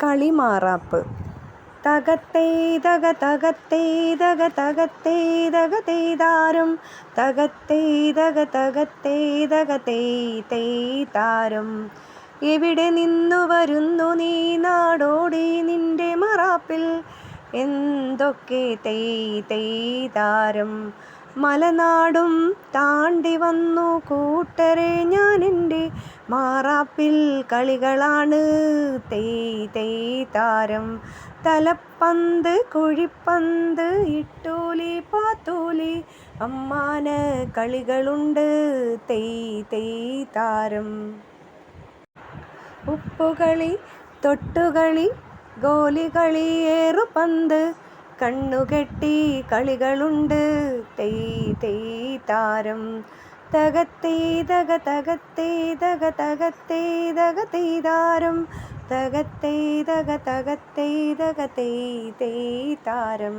കളിമാറാപ്പ്. തകത്തേതക തകത്തേതക തകത്തേതക തേതാരം തകത്തേതക തകത്തേതക തേതാരം. എവിടെ നിന്നു വരുന്നു നീ നാടോടി നിന്റെ മറാപ്പിൽ, എന്തൊക്കെ തേതാരം. മലനാടും താണ്ടി വന്നു കൂട്ടരെ ഞാനെൻ്റെ മാറാപ്പിൽ, കളികളാണ് തേതാരം. തലപ്പന്ത് കുഴിപ്പന്ത് ഇട്ടൂലി പാത്തൂലി അമ്മാന കളികളുണ്ട് തേതാരം. ഉപ്പുകളി തൊട്ടുകളി ഗോലികളി ഏറുപന്ത് കണ്ണുകെട്ടി കളികളുണ്ട് തേതാരം. തകത്തേതക തകത്തേതക തകത്തേതക തേതാരം തകത്തേതക തകത്തേതക തേതാരം.